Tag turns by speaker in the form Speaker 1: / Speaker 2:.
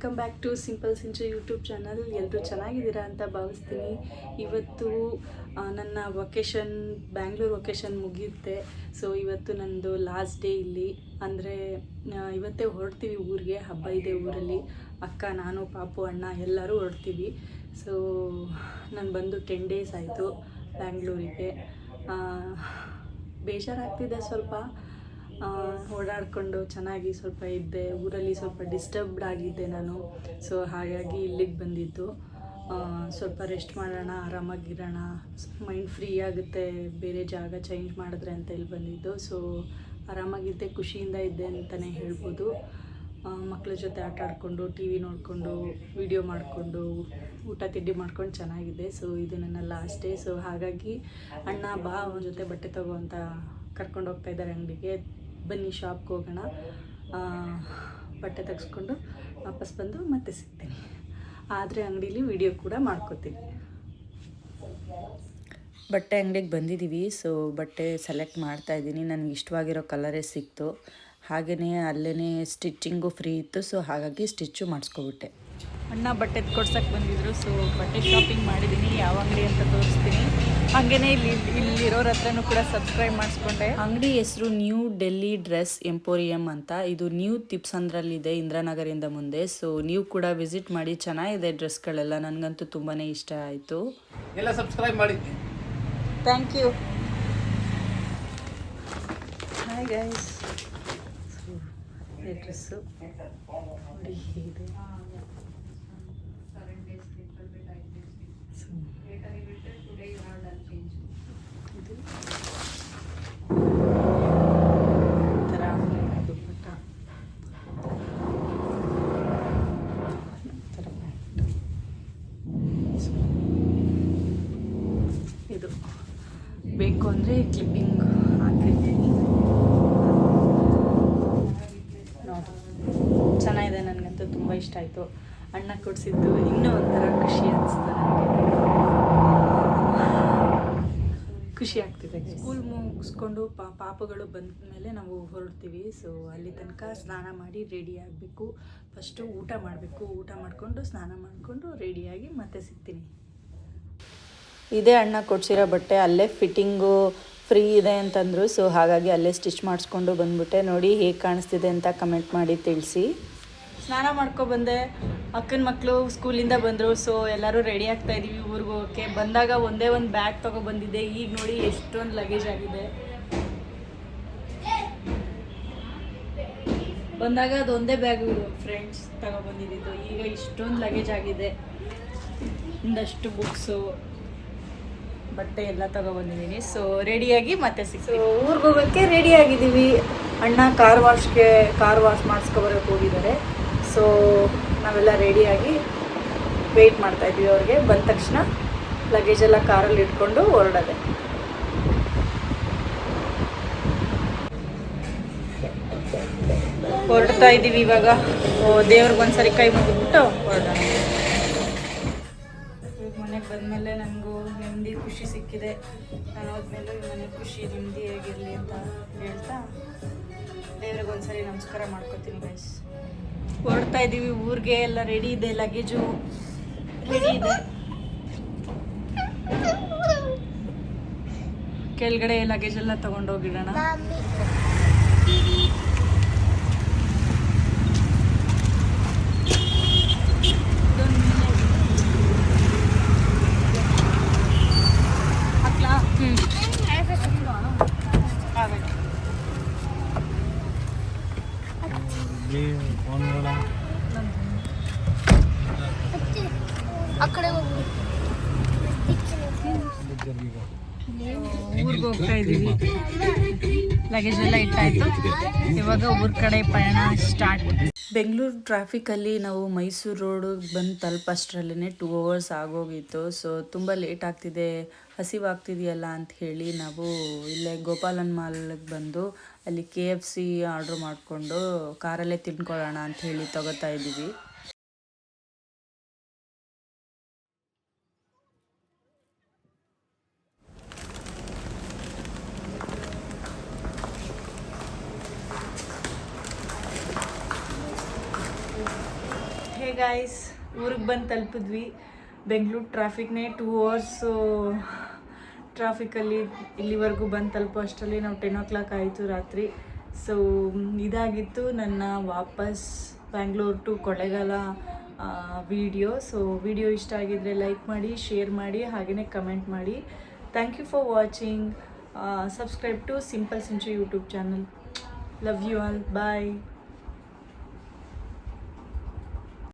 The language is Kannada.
Speaker 1: Welcome back to simple Sinchu YouTube channel. ಎಲ್ಲರೂ ಚೆನ್ನಾಗಿದ್ದೀರಾ ಅಂತ ಭಾವಿಸ್ತೀನಿ. ಇವತ್ತು ನನ್ನ ವೊಕೇಶನ್ ಬ್ಯಾಂಗ್ಳೂರು ವೊಕೇಶನ್ ಮುಗಿಯುತ್ತೆ. ಸೊ ಇವತ್ತು ನನ್ನದು ಲಾಸ್ಟ್ ಡೇ ಇಲ್ಲಿ. ಅಂದರೆ ಇವತ್ತೇ ಹೊರಡ್ತೀವಿ ಊರಿಗೆ. ಹಬ್ಬ ಇದೆ ಊರಲ್ಲಿ. ಅಕ್ಕ, ನಾನು, ಪಾಪು, ಅಣ್ಣ ಎಲ್ಲರೂ ಹೊರಡ್ತೀವಿ. ಸೊ ನಾನು ಬಂದು 10 ಡೇಸ್ ಆಯಿತು ಬ್ಯಾಂಗ್ಳೂರಿಗೆ. ಬೇಜಾರಾಗ್ತಿದೆ ಸ್ವಲ್ಪ. ಓಡಾಡಿಕೊಂಡು ಚೆನ್ನಾಗಿ ಸ್ವಲ್ಪ ಇದ್ದೆ. ಊರಲ್ಲಿ ಸ್ವಲ್ಪ ಡಿಸ್ಟರ್ಬ್ಡ್ ಆಗಿದ್ದೆ ನಾನು. ಸೊ ಹಾಗಾಗಿ ಇಲ್ಲಿಗೆ ಬಂದಿದ್ದು. ಸ್ವಲ್ಪ ರೆಸ್ಟ್ ಮಾಡೋಣ, ಆರಾಮಾಗಿರೋಣ, ಮೈಂಡ್ ಫ್ರೀ ಆಗುತ್ತೆ ಬೇರೆ ಜಾಗ ಚೇಂಜ್ ಮಾಡಿದ್ರೆ ಅಂತ ಇಲ್ಲಿ ಬಂದಿದ್ದು. ಸೊ ಆರಾಮಾಗಿದ್ದೆ, ಖುಷಿಯಿಂದ ಇದ್ದೆ ಅಂತಲೇ ಹೇಳ್ಬೋದು. ಮಕ್ಕಳ ಜೊತೆ ಆಟ ಆಡಿಕೊಂಡು, ಟಿ ವಿ ನೋಡಿಕೊಂಡು, ವಿಡಿಯೋ ಮಾಡಿಕೊಂಡು, ಊಟ ತಿಂಡಿ ಮಾಡ್ಕೊಂಡು ಚೆನ್ನಾಗಿದೆ. ಸೊ ಇದು ನನ್ನ ಲಾಸ್ಟ್ ಡೇ. ಸೊ ಹಾಗಾಗಿ ಅಣ್ಣ ಬಾ ಅವನ ಜೊತೆ ಬಟ್ಟೆ ತಗೋ ಅಂತ ಕರ್ಕೊಂಡು ಹೋಗ್ತಾ ಇದ್ದಾರೆ ಅಂಗಡಿಗೆ. ಬನ್ನಿ ಶಾಪ್ಗೆ ಹೋಗೋಣ, ಬಟ್ಟೆ ತೆಗೆಸ್ಕೊಂಡು ವಾಪಸ್ ಬಂದು ಮತ್ತೆ ಸಿಗ್ತೀನಿ. ಆದರೆ ಅಂಗಡೀಲಿ ವಿಡಿಯೋ ಕೂಡ ಮಾಡ್ಕೋತೀನಿ. ಬಟ್ಟೆ ಅಂಗಡಿಗೆ ಬಂದಿದ್ದೀವಿ. ಸೊ ಬಟ್ಟೆ ಸೆಲೆಕ್ಟ್ ಮಾಡ್ತಾಯಿದ್ದೀನಿ. ನನಗೆ ಇಷ್ಟವಾಗಿರೋ ಕಲರೇ ಸಿಕ್ತು. ಹಾಗೆಯೇ ಅಲ್ಲೇ ಸ್ಟಿಚ್ಚಿಂಗು ಫ್ರೀ ಇತ್ತು. ಸೊ ಹಾಗಾಗಿ ಸ್ಟಿಚ್ಚು ಮಾಡಿಸ್ಕೊಬಿಟ್ಟೆ. ಅಣ್ಣ ಬಟ್ಟೆ ಕೊಡ್ಸೋಕ್ಕೆ ಬಂದಿದ್ರು. ಸೊ ಬಟ್ಟೆ ಶಾಪಿಂಗ್ ಮಾಡಿದ್ದೀನಿ. ಯಾವ ಅಂಗಡಿ ಅಂತ ತೋರಿಸ್ತೀನಿ. ಹಾಗೆಯೇ ಇಲ್ಲಿರೋರ ಹತ್ರನೂ ಕೂಡ ಸಬ್ಸ್ಕ್ರೈಬ್ ಮಾಡಿಸ್ಕೊಂಡೆ. ಅಂಗಡಿ ಹೆಸರು ನ್ಯೂ ಡೆಲ್ಲಿ ಡ್ರೆಸ್ ಎಂಪೋರಿಯಂ ಅಂತ. ಇದು ನ್ಯೂ ತಿಪ್ಸಂದ್ರಲ್ಲಿದೆ, ಇಂದ್ರಾನಗರಿಂದ ಮುಂದೆ. ಸೊ ನೀವು ಕೂಡ ವಿಸಿಟ್ ಮಾಡಿ, ಚೆನ್ನಾಗಿದೆ ಡ್ರೆಸ್ಗಳೆಲ್ಲ. ನನಗಂತೂ ತುಂಬಾ ಇಷ್ಟ ಆಯಿತು.
Speaker 2: ಎಲ್ಲ ಸಬ್ಸ್ಕ್ರೈಬ್ ಮಾಡಿ.
Speaker 1: Thank you. Hi guys. ಈ ಡ್ರೆಸ್ಸು ನೋಡಿ ಹೇಗಿದೆ. ಇದು ಥರ ದುಪ್ಪಟ್ಟ, ಥರ ಪ್ಯಾಂಟ್. ಇದು ಬೇಕು ಅಂದರೆ ಕ್ಲಿಪ್ಪಿಂಗ್ ಹಾಕಿರ್ತೀನಿ. ನೋಡಿ ಚೆನ್ನಾಗಿದೆ. ನನಗಂತೂ ತುಂಬ ಇಷ್ಟ ಆಯಿತು. ಅಣ್ಣ ಕೊಡಿಸಿದ್ದು ಇನ್ನೂ ಒಂಥರ ಖುಷಿ ಅನಿಸ್ತು ನನಗೆ. ಖುಷಿ ಆಗ್ತಿದೆ. ಸ್ಕೂಲ್ ಮುಗಿಸ್ಕೊಂಡು ಪಾಪಗಳು ಬಂದ ಮೇಲೆ ನಾವು ಹೊರಡ್ತೀವಿ. ಸೊ ಅಲ್ಲಿ ತನಕ ಸ್ನಾನ ಮಾಡಿ ರೆಡಿ ಆಗಬೇಕು. ಫಸ್ಟು ಊಟ ಮಾಡಬೇಕು. ಊಟ ಮಾಡಿಕೊಂಡು ಸ್ನಾನ ಮಾಡಿಕೊಂಡು ರೆಡಿಯಾಗಿ ಮತ್ತೆ ಸಿಗ್ತೀನಿ. ಇದೇ ಅಣ್ಣ ಕೊಡ್ಸಿರೋ ಬಟ್ಟೆ. ಅಲ್ಲೇ ಫಿಟ್ಟಿಂಗು ಫ್ರೀ ಇದೆ ಅಂತಂದರು. ಸೊ ಹಾಗಾಗಿ ಅಲ್ಲೇ ಸ್ಟಿಚ್ ಮಾಡಿಸ್ಕೊಂಡು ಬಂದ್ಬಿಟ್ಟೆ. ನೋಡಿ ಹೇಗೆ ಕಾಣಿಸ್ತಿದೆ ಅಂತ ಕಮೆಂಟ್ ಮಾಡಿ ತಿಳಿಸಿ. ಸ್ನಾನ ಮಾಡ್ಕೊಬಂದೆ. ಅಕ್ಕನ ಮಕ್ಕಳು ಸ್ಕೂಲಿಂದ ಬಂದರು. ಸೊ ಎಲ್ಲರೂ ರೆಡಿ ಆಗ್ತಾ ಇದ್ದೀವಿ ಊರಿಗೆ ಹೋಗೋಕ್ಕೆ. ಬಂದಾಗ ಒಂದೇ ಒಂದು ಬ್ಯಾಗ್ ತೊಗೊಬಂದಿದ್ದೆ. ಈಗ ನೋಡಿ ಎಷ್ಟೊಂದು ಲಗೇಜ್ ಆಗಿದೆ. ಬಂದಾಗ ಅದೊಂದೇ ಬ್ಯಾಗು ಫ್ರೆಂಡ್ಸ್ ತಗೊಬಂದಿದ್ದು. ಈಗ ಇಷ್ಟೊಂದು ಲಗೇಜ್ ಆಗಿದೆ. ಒಂದಷ್ಟು ಬುಕ್ಸು, ಬಟ್ಟೆ ಎಲ್ಲ ತಗೊಬಂದಿದ್ದೀನಿ. ಸೊ ರೆಡಿಯಾಗಿ ಮತ್ತೆ ಸಿಗ್ತೀವಿ. ಊರಿಗೆ ಹೋಗೋಕ್ಕೆ ರೆಡಿ ಆಗಿದ್ದೀವಿ. ಅಣ್ಣ ಕಾರ್ ವಾಶ್ ಮಾಡಿಸ್ಕೊಬರೋಕ್ಕೆ ಹೋಗಿದ್ದಾರೆ. ಸೊ ನಾವೆಲ್ಲ ರೆಡಿಯಾಗಿ ವೆಯ್ಟ್ ಮಾಡ್ತಾಯಿದ್ವಿ ಅವ್ರಿಗೆ. ಬಂದ ತಕ್ಷಣ ಲಗೇಜೆಲ್ಲ ಕಾರಲ್ಲಿ ಇಟ್ಕೊಂಡು ಹೊರಡೋದೆ. ಹೊರಡ್ತಾ ಇದ್ದೀವಿ ಇವಾಗ. ದೇವ್ರಿಗೊಂದ್ಸರಿ ಕೈ ಮುಗಿದ್ಬಿಟ್ಟು ಹೊರಡೋಣ. ಮನೆಗೆ ಬಂದಮೇಲೆ ನನಗೂ ನೆಮ್ಮದಿ, ಖುಷಿ ಸಿಕ್ಕಿದೆ. ನಾನು ಹೋದ್ಮೇಲೆ ಮನೆ ಖುಷಿ, ನೆಮ್ಮದಿಯಾಗಿರಲಿ ಅಂತ ಹೇಳ್ತಾ ದೇವ್ರಿಗೊಂದ್ಸರಿ ನಮಸ್ಕಾರ ಮಾಡ್ಕೊತೀನಿ ಗೈಸ್. ಹೊರಡ್ತಾ ಇದ್ದೀವಿ ಊರಿಗೆ. ಎಲ್ಲ ರೆಡಿ ಇದೆ, ಲಗೇಜು ರೆಡಿ ಇದೆ. ಕೆಳಗಡೆ ಲಗೇಜೆಲ್ಲ ತೊಗೊಂಡೋಗಿಡೋಣ. ಊರಿಗೆ ಹೋಗ್ತಾ ಇದ್ದೀವಿ. ಲಗೇಜ್ ಎಲ್ಲ ಇಟ್ಟಾಯಿತು. ಇವಾಗ ಊರ ಕಡೆ ಪಯಣ ಸ್ಟಾರ್ಟ್. ಬೆಂಗಳೂರು ಟ್ರಾಫಿಕಲ್ಲಿ ನಾವು ಮೈಸೂರು ರೋಡಿಗೆ ಬಂದು ತಲುಪಷ್ಟರಲ್ಲೇ 2 hours ಆಗೋಗಿತ್ತು. ಸೊ ತುಂಬ ಲೇಟ್ ಆಗ್ತಿದೆ, ಹಸಿವಾಗ್ತಿದೆಯಲ್ಲ ಅಂತ ಹೇಳಿ ನಾವು ಇಲ್ಲೇ ಗೋಪಾಲನ್ ಮಾಲ್ಗೆ ಬಂದು ಅಲ್ಲಿ KFC ಆರ್ಡ್ರ್ ಮಾಡಿಕೊಂಡು ಕಾರಲ್ಲೇ ತಿನ್ಕೊಳ್ಳೋಣ ಅಂತ ಹೇಳಿ ತಗೋತಾ ಇದ್ದೀವಿ. ಗಾಯ್ಸ್, ಊರಿಗೆ ಬಂದು ತಲುಪಿದ್ವಿ. ಬೆಂಗಳೂರು ಟ್ರಾಫಿಕ್ನೇ 2 ಅವರ್ಸು ಟ್ರಾಫಿಕಲ್ಲಿ ಇಲ್ಲಿವರೆಗೂ ಬಂದು ತಲುಪೋ ಅಷ್ಟರಲ್ಲಿ ನಾವು 10 o'clock ಆಯಿತು ರಾತ್ರಿ. ಸೊ ಇದಾಗಿತ್ತು ನನ್ನ ವಾಪಸ್ Bangalore to Kollegal video. So video ಇಷ್ಟ ಆಗಿದ್ದರೆ ಲೈಕ್ ಮಾಡಿ, ಶೇರ್ ಮಾಡಿ, ಹಾಗೆಯೇ ಕಮೆಂಟ್ ಮಾಡಿ. Thank you for watching. Subscribe to simple Sinchu YouTube channel. Love you all. Bye.